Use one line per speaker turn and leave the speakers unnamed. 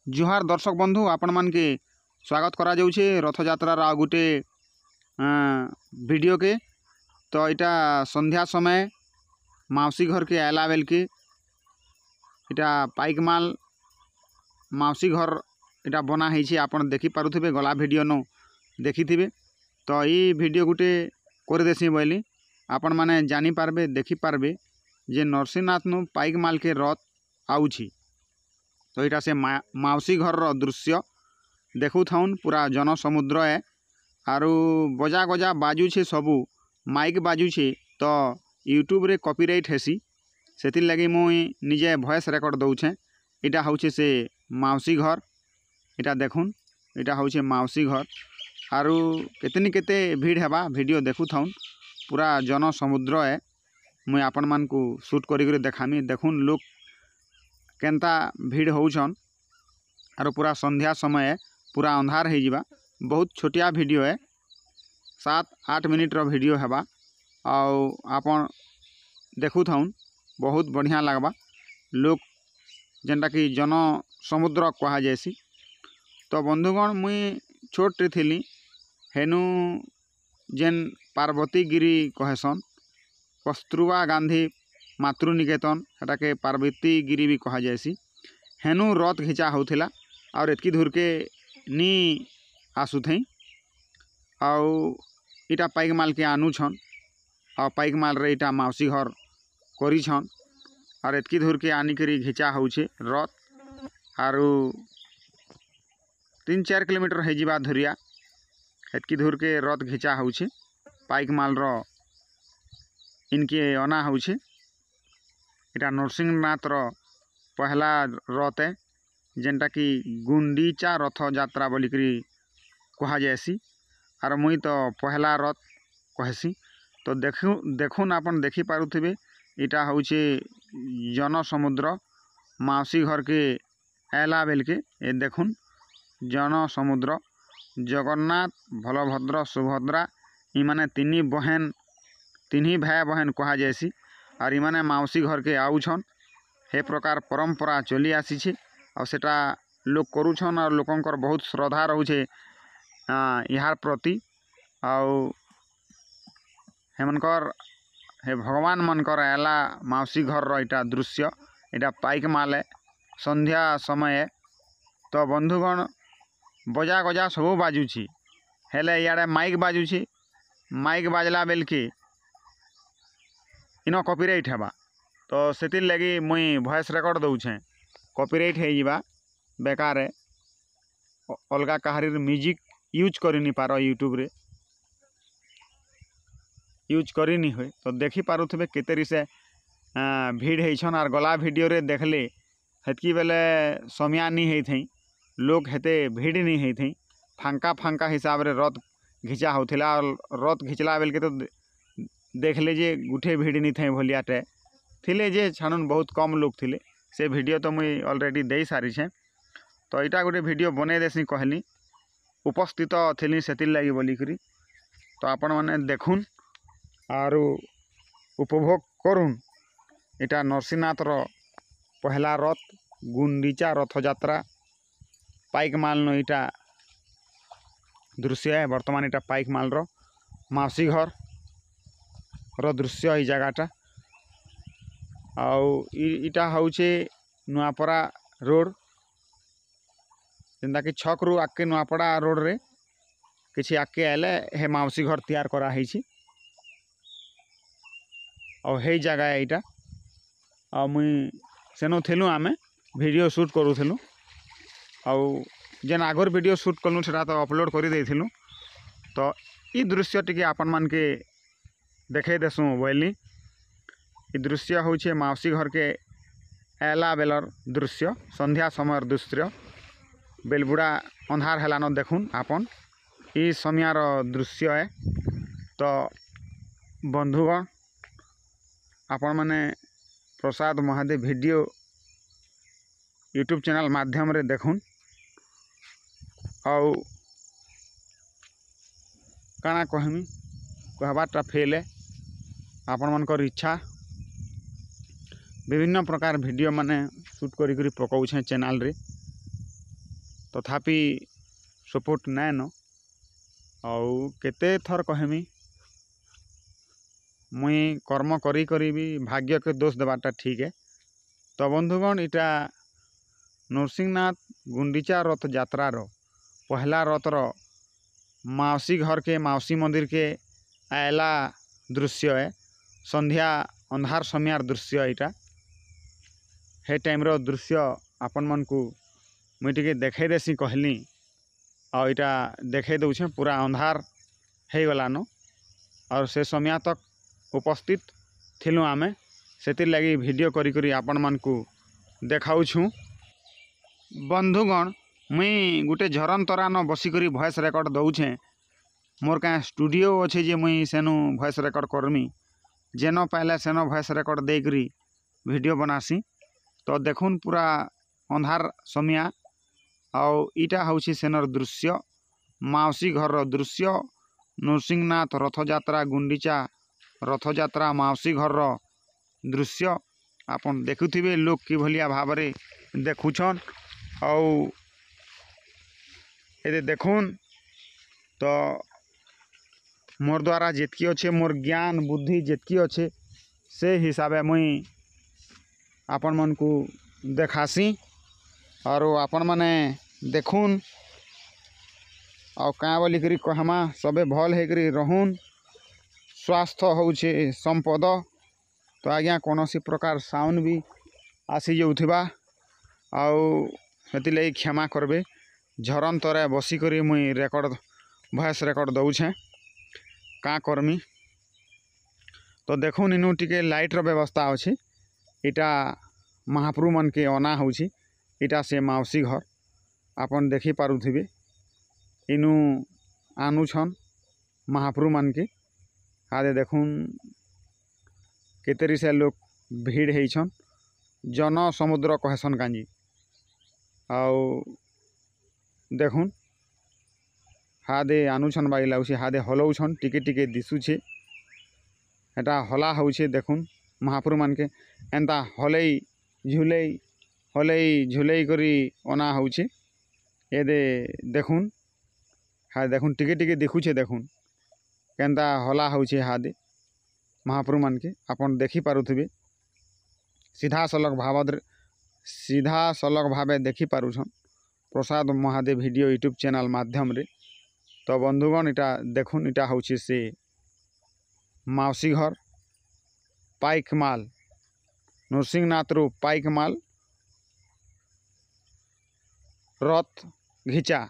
जुहार दर्शक बंधु आपण मान के स्वागत करा जाउछे रथ यात्रार आ गुटे वीडियो के। तो इटा संध्या समय माउसी घर के आयला बेल के इटा पाइकमाल माउसी घर इटा बना है आपण देखि पारुथिबे गला वीडियो नो देखिथिबे। तो ई वीडियो गुटे कर देसी बोली आपण माने जानि पारबे देखि पारबे जे नरसिंहनाथ नु पाइकमाल के रथ आउछि। तो यहाँ से माउसी घर दृश्य देखु थाउन पूरा जन समुद्र है आरु बजा गजा बाजुछे सबू माइक बाजुछे। तो यूट्यूब रे कॉपीराइट हेसी से लगी मुई निजे वॉइस रिकॉर्ड दउछे। इटा होचे से माउसी घर इटा देखुन इटा होचे माउसी घर आरु केतनी केते भीड़ हेबा वीडियो देखु थाउन पूरा जन समुद्र है। मुई आपण मान को शूट करी देखामी देखुन लोग केंता भीड़ होउछन आरो पूरा संध्या समय पूरा अंधार हो जिबा। बहुत छोटिया वीडियो है 7-8 मिनट रो वीडियो हेबा आउ आपण देखु थाउन बहुत बढ़िया लगबा। लोग जेनटा कि जन समुद्र कहा जैसी। तो बंधुगण मुई छोटे थिली हेनु जेन पार्वती गिरी कहेसन कस्तूरबा गांधी मातृनिकेतन हेटा के पार्वती गिरी भी कहा जैसी। हेनु रथ घिचा होथिला और एतकी दूर के नी आसुथई आउ इटा पाइकमाल के आनुछन और पाइकमाल रे इटा माउसी घर करिछन और एतकी दूर के आनी करी घिचा होउछे रथ आरु 3-4 किलोमीटर है जिबा धुरिया एतकी दूर के रथ घिचा होउछे पाइकमाल रो इनके अना होउछे। इटा नरसिंहनाथ रो पहला रथ है जेनटा कि गुंडीचा रथ यात्रा बोलिकी कहा जैसी और मुई तो पहला रथ कहसी। तो देखुन आपन देखि पारुथिबे इटा होउछे जन समुद्र माउसी घर के आयला बेल के ए देखुन जन समुद्र जगन्नाथ बलभद्र सुभद्रा इ माने तीनी भाई बहन कहा जैसी और इमाने माउसी घर के आउछन। हे प्रकार परंपरा चली आसी और सेटा लोग करुछन और लोकंकर बहुत श्रद्धा रोचे यार प्रति आउ हेमनकर हे भगवान मनकर आला माउसी घर रो इटा दृश्य इटा पाइकमाल है संध्या समय है। तो बंधुगण बजा गजा सब बाजुची हेले इयाडे माइक बाजुची माइक बाजला बेल के इनो कॉपीराइट हेबा। तो से लगी मुई वॉइस रिकॉर्ड दउछे कॉपीराइट है जिबा बेकार है अलगा कहारीर म्यूजिक यूज करी नहीं पारो यूट्यूब रे यूज करी नहीं हुए। तो देखि पारुथिबे केतेरी से भीड़ हेछन और गला वीडियो रे देखले हेतकी बेले समिया नहीं हेथई लोग हेते भीड़ नहीं हेथई फांका हिसाब रे रथ घिचा होथिला और रथ घिचला बेल के तो देखले जे गुठे भीड़ नहीं थे भलियाटे थिले जे छानुन बहुत कम लोग थिले से वीडियो तो मुई ऑलरेडी दे सारी छे। तो इटा गोटे वीडियो बने देसी कहली उपस्थित थिली सेतिल लगी बोलिकरी। तो आपण माने देखुन और उपभोग करुन इटा नरसिंहनाथ रो पहला रथ गुंडीचा रथ यात्रा पाइकमाल नो इटा दृश्य है। वर्तमान इटा पाइकमाल रो माउसी घर रो दृश्य है जगहटा आउ इटा होउछे नुआपड़ा रोड जेंदा कि छक रु आके नुआपड़ा रोड रे किछि आके आले हे माउसी घर तैयार करा हेछि और हे जगह है इटा आ मुई सेनो थेलु आमे वीडियो शूट करूथेलु आउ जेन आगर वीडियो शूट कलु सेटा तो अपलोड करि देथिलु। तो ई दृश्य टिके आपन मान के देखे देसु बोली ई दृश्य होउछे माउसी घर के आयला बेलर दृश्य संध्या समय दृश्य बेलबुड़ा अंधार हेलान देखुन आपन ई समयार दृश्य है। तो बंधुगण आपण माने प्रसाद महादेव वीडियो यूट्यूब चैनल माध्यम रे देखुन आउ काना कहमी कहबाटा फेल है आपण मानकर इच्छा विभिन्न प्रकार वीडियो माने शूट करी पकाउछे चैनल रे तथापि सपोर्ट नाइन आउ केते थर कहमी मुई कर्म करी करी भी भाग्य के दोष देवाटा ठीक है। तो बंधुगण इटा नरसिंहनाथ गुंडीचा रथ यात्रार पहला रथर माउसी घर के माउसी मंदिर के आयला दृश्य है। संध्या अंधार समयार दृश्य यहाँ हे टाइम रो दृश्य आपण मन को मुई टिके देखे देसी कहली आ इटा देखे दौछे पूरा अंधार हो गलान और से समय तक उपस्थित थिलु आमे सेतिर लगी वीडियो करी करी आपण मन को देखाऊछु। बंधुगण मुई गुटे झरन तरान बसिकरी वॉइस रेकर्ड दौछे मोर क्या स्टूडियो अच्छे जे मुई सेनु वॉइस रेकर्ड करमी जेन पाइले सेन वॉइस रेकर्ड देकरी वीडियो बनासी। तो देखुन पूरा अंधार समिया आउ इटा हूँ सेनर दृश्य माउसी घर दृश्य नरसिंहनाथ रथयात्रा गुंडीचा रथयात्रा माउसी घर दृश्य आपन देखुथिबे लोक कि भलिया भाव में देखुछन आउ ए देखुन। तो मोर द्वारा जितकी अच्छे मोर ज्ञान बुद्धि जितकी अच्छे से हिसाब मुई आपण मन को देखासी और आपण माने देखुन आ क्या बोलिकी कहमा सबे भल होकर रहून स्वास्थ्य होउछे संपद। तो आज्ञा कौन सी प्रकार साउंड भी आसी जाउथिबा आउ हेतिले क्षमा करबे झरन तरे बसिकरी मुई रेकर्ड वॉइस रेकर्ड दौछे का करमी। तो देखुन इनु टिके लाइट रो व्यवस्था अच्छे इटा महाप्रभु मन के अना होउछि इटा से माउसी घर आपन देखी पारुथिबे इनु आनुछन महाप्रभु मन के आदे देखुन केतरी से लोग भीड़ होइछन जन समुद्र कहसन कांजी आउ देखुन हादे आनुछन बाई लाउछि हादे हलौछन टिके टिके दिशुछे एटा हला होउछे देखुन महाप्रभु मन के एंता हलई झुलई करी अना होउछे ए दे देखुन हाँ देखुन टिके टिके दिखुछे देखुन केंता हला होउछे हादे महाप्रभु मन के आपन देखी पारुथिबे सीधा सलग भावे देखी पारुछन प्रसाद महादेव वीडियो यूट्यूब चैनल माध्यम रे। तो बंधुगण इटा देखुन इटा होउछे से माउसी घर पाइकमाल नरसिंहनाथ रो पाइकमाल रथ घिचा